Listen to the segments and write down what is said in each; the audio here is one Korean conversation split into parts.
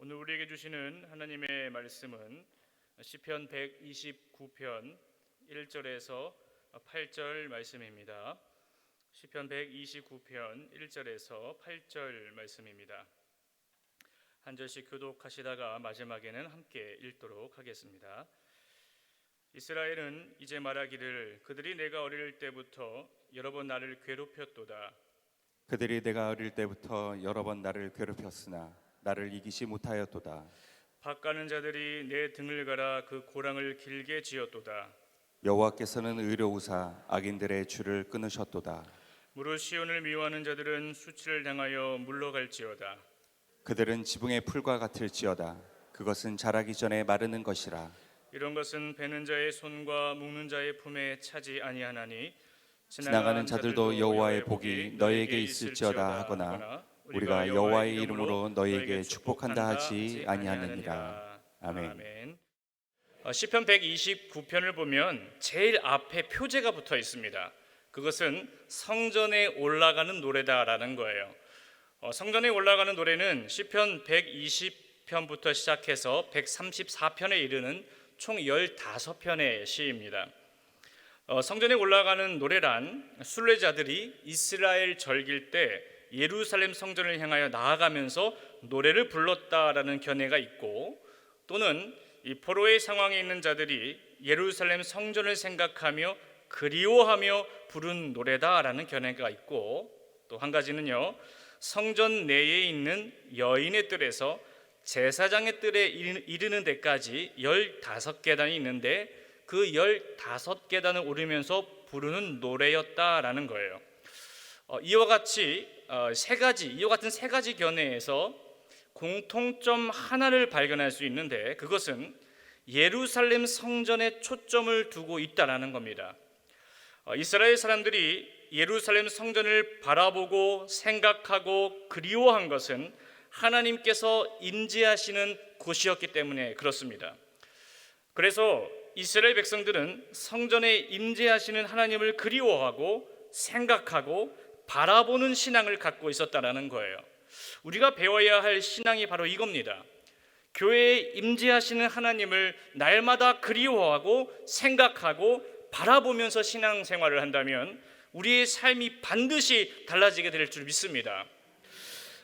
오늘 우리에게 주시는 하나님의 말씀은 시편 129편 1절에서 8절 말씀입니다. 시편 129편 1절에서 8절 말씀입니다. 한 절씩 교독하시다가 마지막에는 함께 읽도록 하겠습니다. 이스라엘은 이제 말하기를 그들이 내가 어릴 때부터 여러 번 나를 괴롭혔도다. 그들이 내가 어릴 때부터 여러 번 나를 괴롭혔으나 나를 이기지 못하였도다. 밭가는 자들이 내 등을 갈아 그 고랑을 길게 지었도다. 여호와께서는 의로우사 악인들의 줄을 끊으셨도다. 무릇 시온을 미워하는 자들은 수치를 당하여 물러갈지어다. 그들은 지붕의 풀과 같을지어다. 그것은 자라기 전에 마르는 것이라. 이런 것은 베는 자의 손과 묶는 자의 품에 차지 아니하나니 지나가는 자들도 여호와의 복이 너에게 있을지어다 하거나 우리가 여호와의 이름으로 너에게 축복한다 하지 아니하느니라. 아멘. 시편 129편을 보면 제일 앞에 표제가 붙어 있습니다. 그것은 성전에 올라가는 노래다라는 거예요. 성전에 올라가는 노래는 시편 120편부터 시작해서 134편에 이르는 총 15편의 시입니다. 성전에 올라가는 노래란 순례자들이 이스라엘 절기일 때 예루살렘 성전을 향하여 나아가면서 노래를 불렀다라는 견해가 있고, 또는 이 포로의 상황에 있는 자들이 예루살렘 성전을 생각하며 그리워하며 부른 노래다라는 견해가 있고, 또 한 가지는요, 성전 내에 있는 여인의 뜰에서 제사장의 뜰에 이르는 데까지 15계단이 있는데 그 15계단을 오르면서 부르는 노래였다라는 거예요. 이와 같은 세 가지 견해에서 공통점 하나를 발견할 수 있는데, 그것은 예루살렘 성전에 초점을 두고 있다라는 겁니다. 이스라엘 사람들이 예루살렘 성전을 바라보고 생각하고 그리워한 것은 하나님께서 임재하시는 곳이었기 때문에 그렇습니다. 그래서 이스라엘 백성들은 성전에 임재하시는 하나님을 그리워하고 생각하고 바라보는 신앙을 갖고 있었다라는 거예요. 우리가 배워야 할 신앙이 바로 이겁니다. 교회에 임재하시는 하나님을 날마다 그리워하고 생각하고 바라보면서 신앙생활을 한다면 우리의 삶이 반드시 달라지게 될 줄 믿습니다.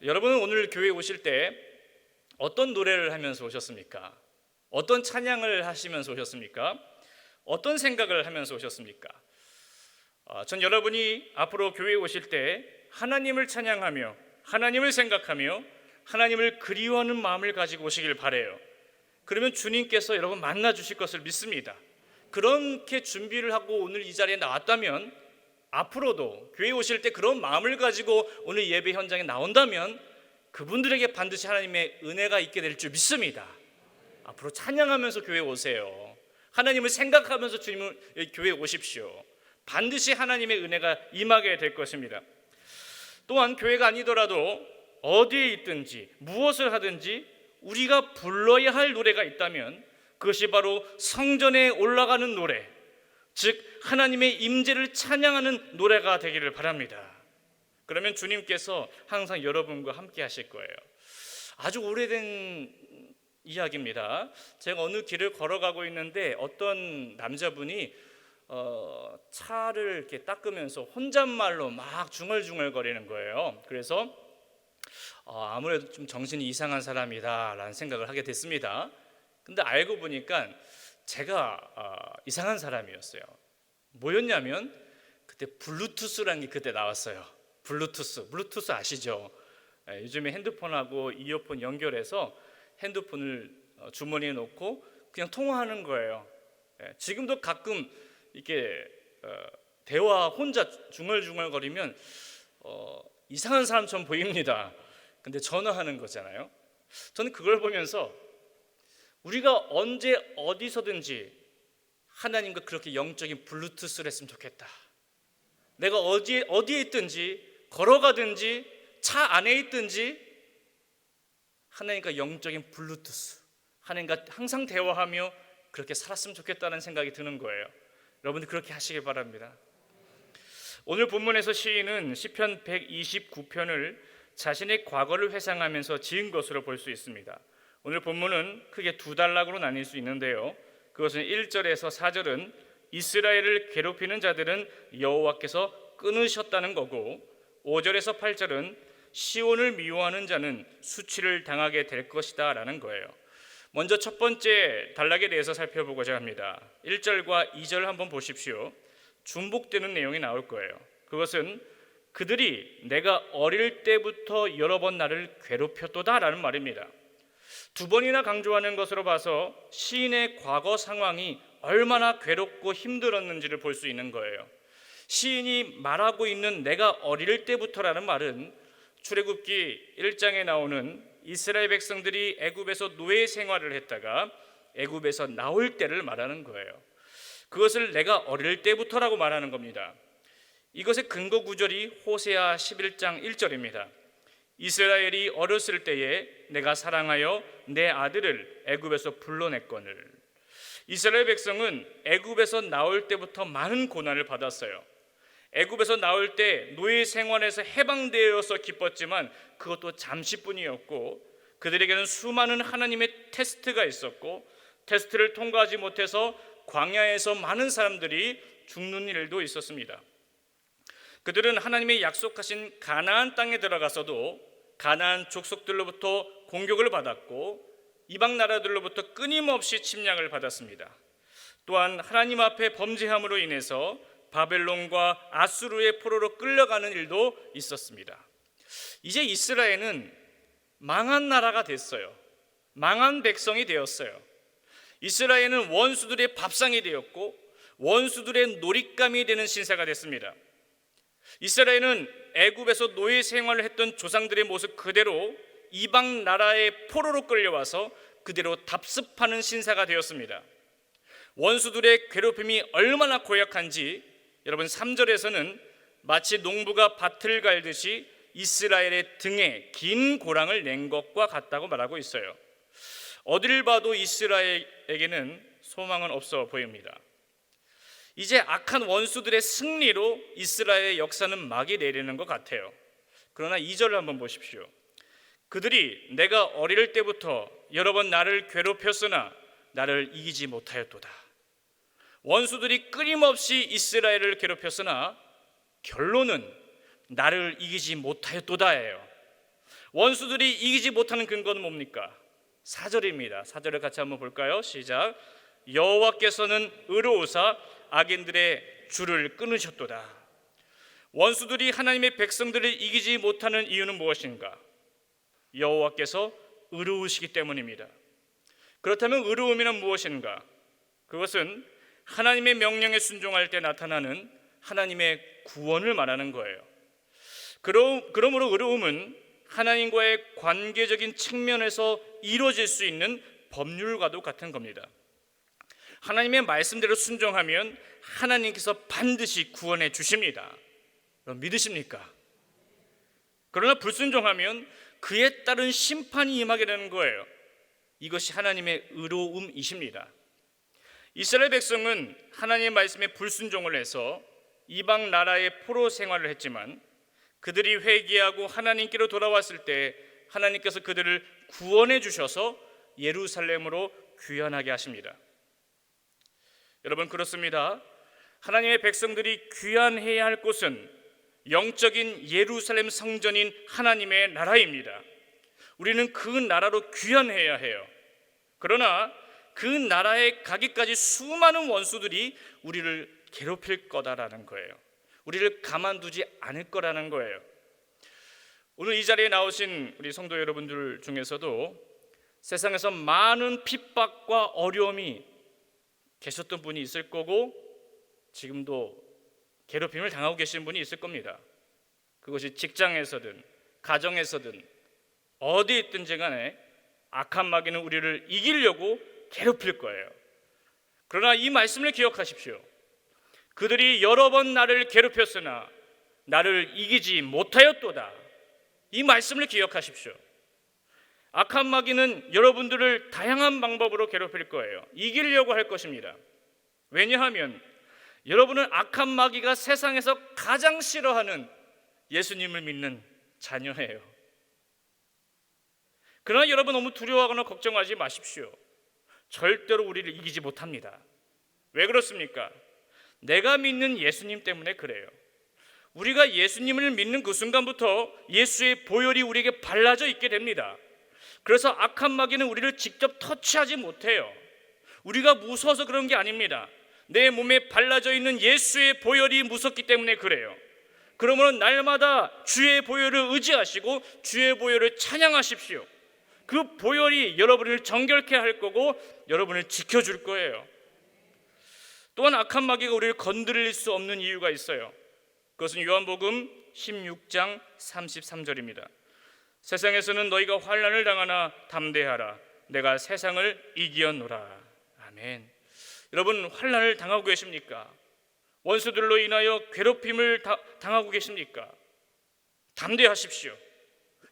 여러분은 오늘 교회에 오실 때 어떤 노래를 하면서 오셨습니까? 어떤 찬양을 하시면서 오셨습니까? 어떤 생각을 하면서 오셨습니까? 전 여러분이 앞으로 교회에 오실 때 하나님을 찬양하며 하나님을 생각하며 하나님을 그리워하는 마음을 가지고 오시길 바라요. 그러면 주님께서 여러분 만나 주실 것을 믿습니다. 그렇게 준비를 하고 오늘 이 자리에 나왔다면 앞으로도 교회에 오실 때 그런 마음을 가지고 오늘 예배 현장에 나온다면 그분들에게 반드시 하나님의 은혜가 있게 될 줄 믿습니다. 앞으로 찬양하면서 교회에 오세요. 하나님을 생각하면서 주님을 교회에 오십시오. 반드시 하나님의 은혜가 임하게 될 것입니다. 또한 교회가 아니더라도 어디에 있든지 무엇을 하든지 우리가 불러야 할 노래가 있다면 그것이 바로 성전에 올라가는 노래, 즉 하나님의 임재를 찬양하는 노래가 되기를 바랍니다. 그러면 주님께서 항상 여러분과 함께 하실 거예요. 아주 오래된 이야기입니다. 제가 어느 길을 걸어가고 있는데 어떤 남자분이 차를 이렇게 닦으면서 혼잣말로 막 중얼중얼 거리는 거예요. 그래서 아무래도 좀 정신이 이상한 사람이다라는 생각을 하게 됐습니다. 근데 알고 보니까 제가 이상한 사람이었어요. 뭐였냐면 그때 블루투스라는 게 그때 나왔어요. 블루투스 아시죠? 요즘에 핸드폰하고 이어폰 연결해서 핸드폰을 주머니에 놓고 그냥 통화하는 거예요. 지금도 가끔 이렇게 대화 혼자 중얼중얼거리면 이상한 사람처럼 보입니다. 근데 전화하는 거잖아요. 저는 그걸 보면서 우리가 언제 어디서든지 하나님과 그렇게 영적인 블루투스를 했으면 좋겠다. 내가 어디에 있든지 걸어가든지 차 안에 있든지 하나님과 영적인 블루투스, 하나님과 항상 대화하며 그렇게 살았으면 좋겠다는 생각이 드는 거예요. 여러분들 그렇게 하시길 바랍니다. 오늘 본문에서 시인은 시편 129편을 자신의 과거를 회상하면서 지은 것으로 볼 수 있습니다. 오늘 본문은 크게 두 단락으로 나뉠 수 있는데요. 그것은 1절에서 4절은 이스라엘을 괴롭히는 자들은 여호와께서 끊으셨다는 거고, 5절에서 8절은 시온을 미워하는 자는 수치를 당하게 될 것이다 라는 거예요. 먼저 첫 번째 단락에 대해서 살펴보고자 합니다. 1절과 2절 한번 보십시오. 중복되는 내용이 나올 거예요. 그것은 그들이 내가 어릴 때부터 여러 번 나를 괴롭혔도다 라는 말입니다. 두 번이나 강조하는 것으로 봐서 시인의 과거 상황이 얼마나 괴롭고 힘들었는지를 볼 수 있는 거예요. 시인이 말하고 있는 내가 어릴 때부터라는 말은 출애굽기 1장에 나오는 이스라엘 백성들이 애굽에서 노예 생활을 했다가 애굽에서 나올 때를 말하는 거예요. 그것을 내가 어릴 때부터라고 말하는 겁니다. 이것의 근거 구절이 호세아 11장 1절입니다. 이스라엘이 어렸을 때에 내가 사랑하여 내 아들을 애굽에서 불러냈거늘. 이스라엘 백성은 애굽에서 나올 때부터 많은 고난을 받았어요. 애굽에서 나올 때 노예 생활에서 해방되어서 기뻤지만 그것도 잠시뿐이었고, 그들에게는 수많은 하나님의 테스트가 있었고, 테스트를 통과하지 못해서 광야에서 많은 사람들이 죽는 일도 있었습니다. 그들은 하나님의 약속하신 가나안 땅에 들어가서도 가나안 족속들로부터 공격을 받았고 이방 나라들로부터 끊임없이 침략을 받았습니다. 또한 하나님 앞에 범죄함으로 인해서 바벨론과 아수르의 포로로 끌려가는 일도 있었습니다. 이제 이스라엘은 망한 나라가 됐어요. 망한 백성이 되었어요. 이스라엘은 원수들의 밥상이 되었고 원수들의 놀잇감이 되는 신세가 됐습니다. 이스라엘은 애굽에서 노예 생활을 했던 조상들의 모습 그대로 이방 나라의 포로로 끌려와서 그대로 답습하는 신세가 되었습니다. 원수들의 괴롭힘이 얼마나 고약한지 여러분 3절에서는 마치 농부가 밭을 갈듯이 이스라엘의 등에 긴 고랑을 낸 것과 같다고 말하고 있어요. 어딜 봐도 이스라엘에게는 소망은 없어 보입니다. 이제 악한 원수들의 승리로 이스라엘의 역사는 막이 내리는 것 같아요. 그러나 2절을 한번 보십시오. 그들이 내가 어릴 때부터 여러 번 나를 괴롭혔으나 나를 이기지 못하였도다. 원수들이 끊임없이 이스라엘을 괴롭혔으나 결론은 나를 이기지 못하였도다예요. 원수들이 이기지 못하는 근거는 뭡니까? 4절입니다. 4절을 같이 한번 볼까요? 시작. 여호와께서는 의로우사 악인들의 줄을 끊으셨도다. 원수들이 하나님의 백성들을 이기지 못하는 이유는 무엇인가? 여호와께서 의로우시기 때문입니다. 그렇다면 의로움이란 무엇인가? 그것은 하나님의 명령에 순종할 때 나타나는 하나님의 구원을 말하는 거예요. 그러므로 의로움은 하나님과의 관계적인 측면에서 이루어질 수 있는 법률과도 같은 겁니다. 하나님의 말씀대로 순종하면 하나님께서 반드시 구원해 주십니다. 여러분 믿으십니까? 그러나 불순종하면 그에 따른 심판이 임하게 되는 거예요. 이것이 하나님의 의로움이십니다. 이스라엘 백성은 하나님의 말씀에 불순종을 해서 이방 나라의 포로 생활을 했지만 그들이 회개하고 하나님께로 돌아왔을 때 하나님께서 그들을 구원해 주셔서 예루살렘으로 귀환하게 하십니다. 여러분 그렇습니다. 하나님의 백성들이 귀환해야 할 곳은 영적인 예루살렘 성전인 하나님의 나라입니다. 우리는 그 나라로 귀환해야 해요. 그러나 그 나라에 가기까지 수많은 원수들이 우리를 괴롭힐 거다라는 거예요. 우리를 가만두지 않을 거라는 거예요. 오늘 이 자리에 나오신 우리 성도 여러분들 중에서도 세상에서 많은 핍박과 어려움이 계셨던 분이 있을 거고 지금도 괴롭힘을 당하고 계시는 분이 있을 겁니다. 그것이 직장에서든 가정에서든 어디 있든지 간에 악한 마귀는 우리를 이기려고 괴롭힐 거예요. 그러나 이 말씀을 기억하십시오. 그들이 여러 번 나를 괴롭혔으나 나를 이기지 못하였도다. 이 말씀을 기억하십시오. 악한 마귀는 여러분들을 다양한 방법으로 괴롭힐 거예요. 이기려고 할 것입니다. 왜냐하면 여러분은 악한 마귀가 세상에서 가장 싫어하는 예수님을 믿는 자녀예요. 그러나 여러분 너무 두려워하거나 걱정하지 마십시오. 절대로 우리를 이기지 못합니다. 왜 그렇습니까? 내가 믿는 예수님 때문에 그래요. 우리가 예수님을 믿는 그 순간부터 예수의 보혈이 우리에게 발라져 있게 됩니다. 그래서 악한 마귀는 우리를 직접 터치하지 못해요. 우리가 무서워서 그런 게 아닙니다. 내 몸에 발라져 있는 예수의 보혈이 무섭기 때문에 그래요. 그러므로 날마다 주의 보혈을 의지하시고 주의 보혈을 찬양하십시오. 그 보혈이 여러분을 정결케 할 거고 여러분을 지켜줄 거예요. 또한 악한 마귀가 우리를 건드릴 수 없는 이유가 있어요. 그것은 요한복음 16장 33절입니다. 세상에서는 너희가 환난을 당하나 담대하라. 내가 세상을 이기었노라. 아멘. 여러분 환난을 당하고 계십니까? 원수들로 인하여 괴롭힘을 당하고 계십니까? 담대하십시오.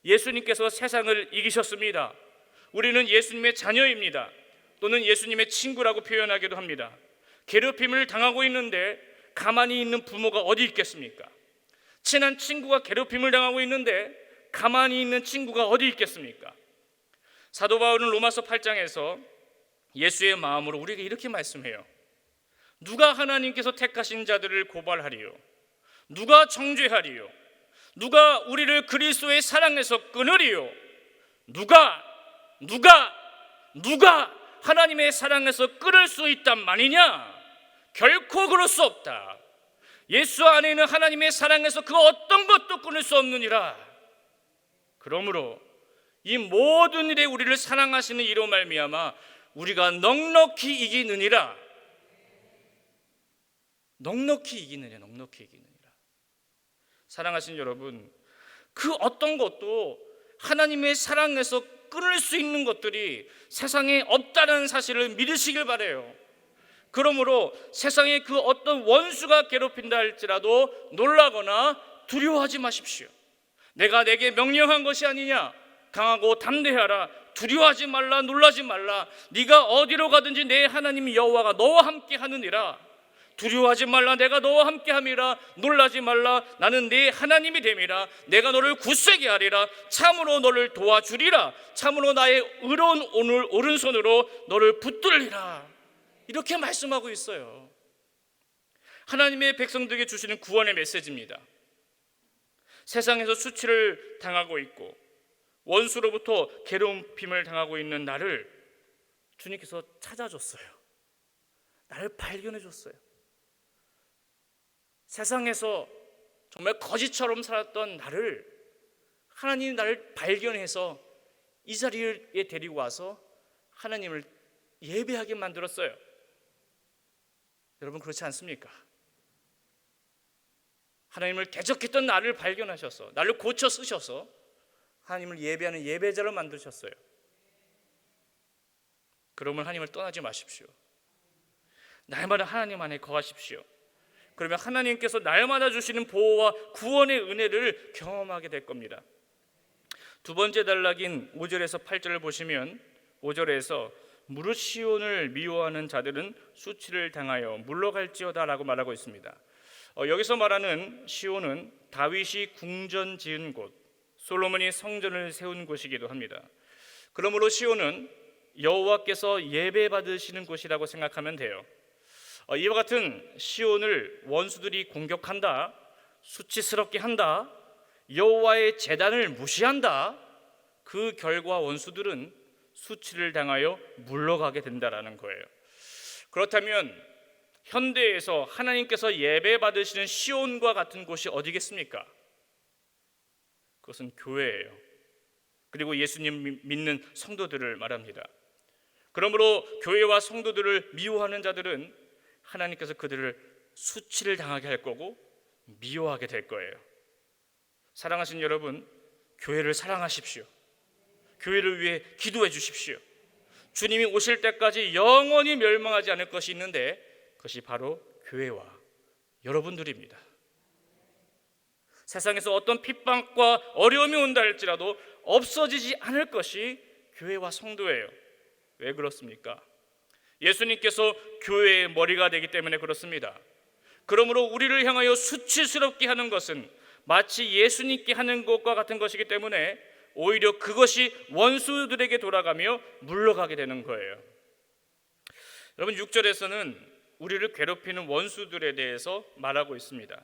예수님께서 세상을 이기셨습니다. 우리는 예수님의 자녀입니다. 또는 예수님의 친구라고 표현하기도 합니다. 괴롭힘을 당하고 있는데 가만히 있는 부모가 어디 있겠습니까? 친한 친구가 괴롭힘을 당하고 있는데 가만히 있는 친구가 어디 있겠습니까? 사도 바울은 로마서 8장에서 예수의 마음으로 우리에게 이렇게 말씀해요. 누가 하나님께서 택하신 자들을 고발하리요? 누가 정죄하리요? 누가 우리를 그리스도의 사랑에서 끊으리요? 누가 하나님의 사랑에서 끊을 수 있단 말이냐? 결코 그럴 수 없다. 예수 안에 있는 하나님의 사랑에서 그 어떤 것도 끊을 수 없느니라. 그러므로 이 모든 일에 우리를 사랑하시는 이로 말미암아 우리가 넉넉히 이기느니라. 넉넉히 이기느니라. 사랑하신 여러분, 그 어떤 것도 하나님의 사랑에서 끊을 수 있는 것들이 세상에 없다는 사실을 믿으시길 바라요. 그러므로 세상에 그 어떤 원수가 괴롭힌다 할지라도 놀라거나 두려워하지 마십시오. 내가 내게 명령한 것이 아니냐? 강하고 담대하라. 두려워하지 말라. 놀라지 말라. 네가 어디로 가든지 내 하나님 여호와가 너와 함께 하느니라. 두려워하지 말라. 내가 너와 함께 함이라. 놀라지 말라. 나는 네 하나님이 됨이라. 내가 너를 굳세게 하리라. 참으로 너를 도와주리라. 참으로 나의 의로운 오른손으로 너를 붙들리라. 이렇게 말씀하고 있어요. 하나님의 백성들에게 주시는 구원의 메시지입니다. 세상에서 수치를 당하고 있고 원수로부터 괴롭힘을 당하고 있는 나를 주님께서 찾아줬어요. 나를 발견해줬어요. 세상에서 정말 거지처럼 살았던 나를 하나님이 나를 발견해서 이 자리에 데리고 와서 하나님을 예배하게 만들었어요. 여러분 그렇지 않습니까? 하나님을 대적했던 나를 발견하셔서 나를 고쳐 쓰셔서 하나님을 예배하는 예배자로 만드셨어요. 그러면 하나님을 떠나지 마십시오. 날마다 하나님 안에 거하십시오. 그러면 하나님께서 날마다 주시는 보호와 구원의 은혜를 경험하게 될 겁니다. 두 번째 단락인 5절에서 8절을 보시면 5절에서 무릇 시온을 미워하는 자들은 수치를 당하여 물러갈지어다 라고 말하고 있습니다. 여기서 말하는 시온은 다윗이 궁전 지은 곳, 솔로몬이 성전을 세운 곳이기도 합니다. 그러므로 시온은 여호와께서 예배 받으시는 곳이라고 생각하면 돼요. 이와 같은 시온을 원수들이 공격한다, 수치스럽게 한다, 여호와의 제단을 무시한다. 그 결과 원수들은 수치를 당하여 물러가게 된다라는 거예요. 그렇다면 현대에서 하나님께서 예배 받으시는 시온과 같은 곳이 어디겠습니까? 그것은 교회예요. 그리고 예수님 믿는 성도들을 말합니다. 그러므로 교회와 성도들을 미워하는 자들은 하나님께서 그들을 수치를 당하게 할 거고 미워하게 될 거예요. 사랑하신 여러분, 교회를 사랑하십시오. 교회를 위해 기도해 주십시오. 주님이 오실 때까지 영원히 멸망하지 않을 것이 있는데 그것이 바로 교회와 여러분들입니다. 세상에서 어떤 핍박과 어려움이 온다 할지라도 없어지지 않을 것이 교회와 성도예요. 왜 그렇습니까? 예수님께서 교회의 머리가 되기 때문에 그렇습니다. 그러므로 우리를 향하여 수치스럽게 하는 것은 마치 예수님께 하는 것과 같은 것이기 때문에 오히려 그것이 원수들에게 돌아가며 물러가게 되는 거예요. 여러분, 6절에서는 우리를 괴롭히는 원수들에 대해서 말하고 있습니다.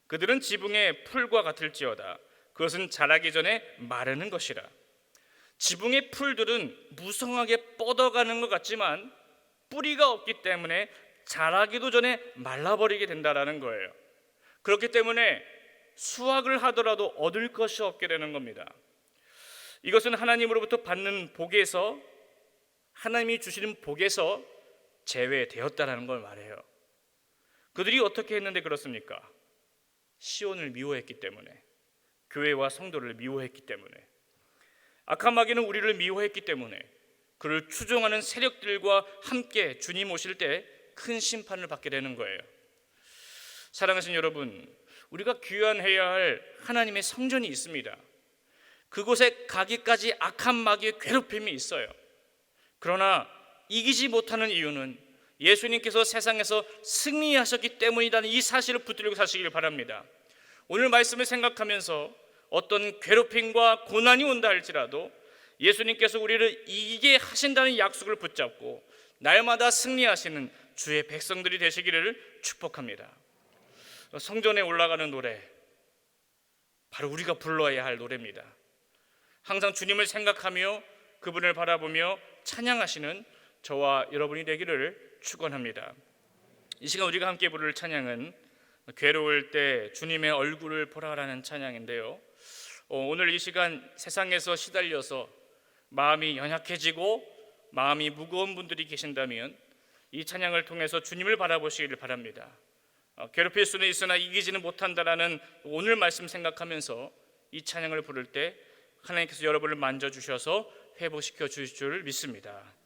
그들은 지붕의 풀과 같을지어다. 그것은 자라기 전에 마르는 것이라. 지붕의 풀들은 무성하게 뻗어가는 것 같지만 뿌리가 없기 때문에 자라기도 전에 말라버리게 된다라는 거예요. 그렇기 때문에 수확을 하더라도 얻을 것이 없게 되는 겁니다. 이것은 하나님으로부터 받는 복에서, 하나님이 주시는 복에서 제외되었다라는 걸 말해요. 그들이 어떻게 했는데 그렇습니까? 시온을 미워했기 때문에, 교회와 성도를 미워했기 때문에, 악한 마귀는 우리를 미워했기 때문에, 그를 추종하는 세력들과 함께 주님 오실 때 큰 심판을 받게 되는 거예요. 사랑하신 여러분, 우리가 귀환해야 할 하나님의 성전이 있습니다. 그곳에 가기까지 악한 마귀의 괴롭힘이 있어요. 그러나 이기지 못하는 이유는 예수님께서 세상에서 승리하셨기 때문이라는 이 사실을 붙들고 사시길 바랍니다. 오늘 말씀을 생각하면서 어떤 괴롭힘과 고난이 온다 할지라도 예수님께서 우리를 이기게 하신다는 약속을 붙잡고 날마다 승리하시는 주의 백성들이 되시기를 축복합니다. 성전에 올라가는 노래, 바로 우리가 불러야 할 노래입니다. 항상 주님을 생각하며 그분을 바라보며 찬양하시는 저와 여러분이 되기를 축원합니다. 이 시간 우리가 함께 부를 찬양은 괴로울 때 주님의 얼굴을 보라라는 찬양인데요, 오늘 이 시간 세상에서 시달려서 마음이 연약해지고 마음이 무거운 분들이 계신다면 이 찬양을 통해서 주님을 바라보시기를 바랍니다. 괴롭힐 수는 있으나 이기지는 못한다라는 오늘 말씀 생각하면서 이 찬양을 부를 때 하나님께서 여러분을 만져주셔서 회복시켜 주실 줄 믿습니다.